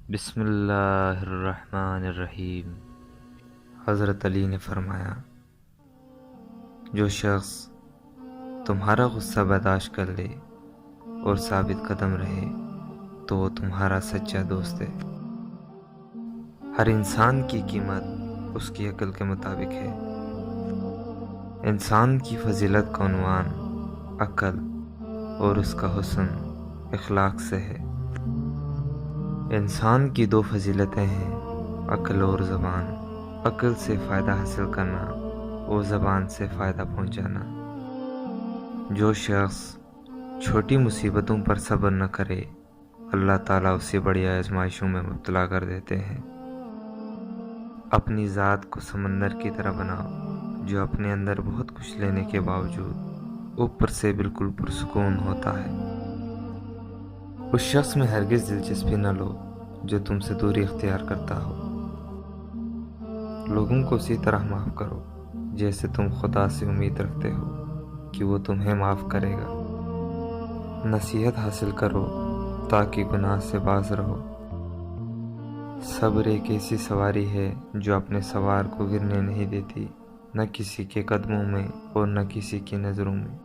بسم اللہ الرحمن الرحیم۔ حضرت علی نے فرمایا، جو شخص تمہارا غصہ برداشت کر لے اور ثابت قدم رہے تو وہ تمہارا سچا دوست ہے۔ ہر انسان کی قیمت اس کی عقل کے مطابق ہے۔ انسان کی فضیلت کا عنوان عقل اور اس کا حسن اخلاق سے ہے۔ انسان کی دو فضیلتیں ہیں، عقل اور زبان۔ عقل سے فائدہ حاصل کرنا اور زبان سے فائدہ پہنچانا۔ جو شخص چھوٹی مصیبتوں پر صبر نہ کرے، اللہ تعالیٰ اسے بڑی آزمائشوں میں مبتلا کر دیتے ہیں۔ اپنی ذات کو سمندر کی طرح بناؤ جو اپنے اندر بہت کچھ لینے کے باوجود اوپر سے بالکل پرسکون ہوتا ہے۔ اس شخص میں ہرگز دلچسپی نہ لو جو تم سے دوری اختیار کرتا ہو۔ لوگوں کو اسی طرح معاف کرو جیسے تم خدا سے امید رکھتے ہو کہ وہ تمہیں معاف کرے گا۔ نصیحت حاصل کرو تاکہ گناہ سے باز رہو۔ صبر ایک ایسی سواری ہے جو اپنے سوار کو گرنے نہیں دیتی، نہ کسی کے قدموں میں اور نہ کسی کی نظروں میں۔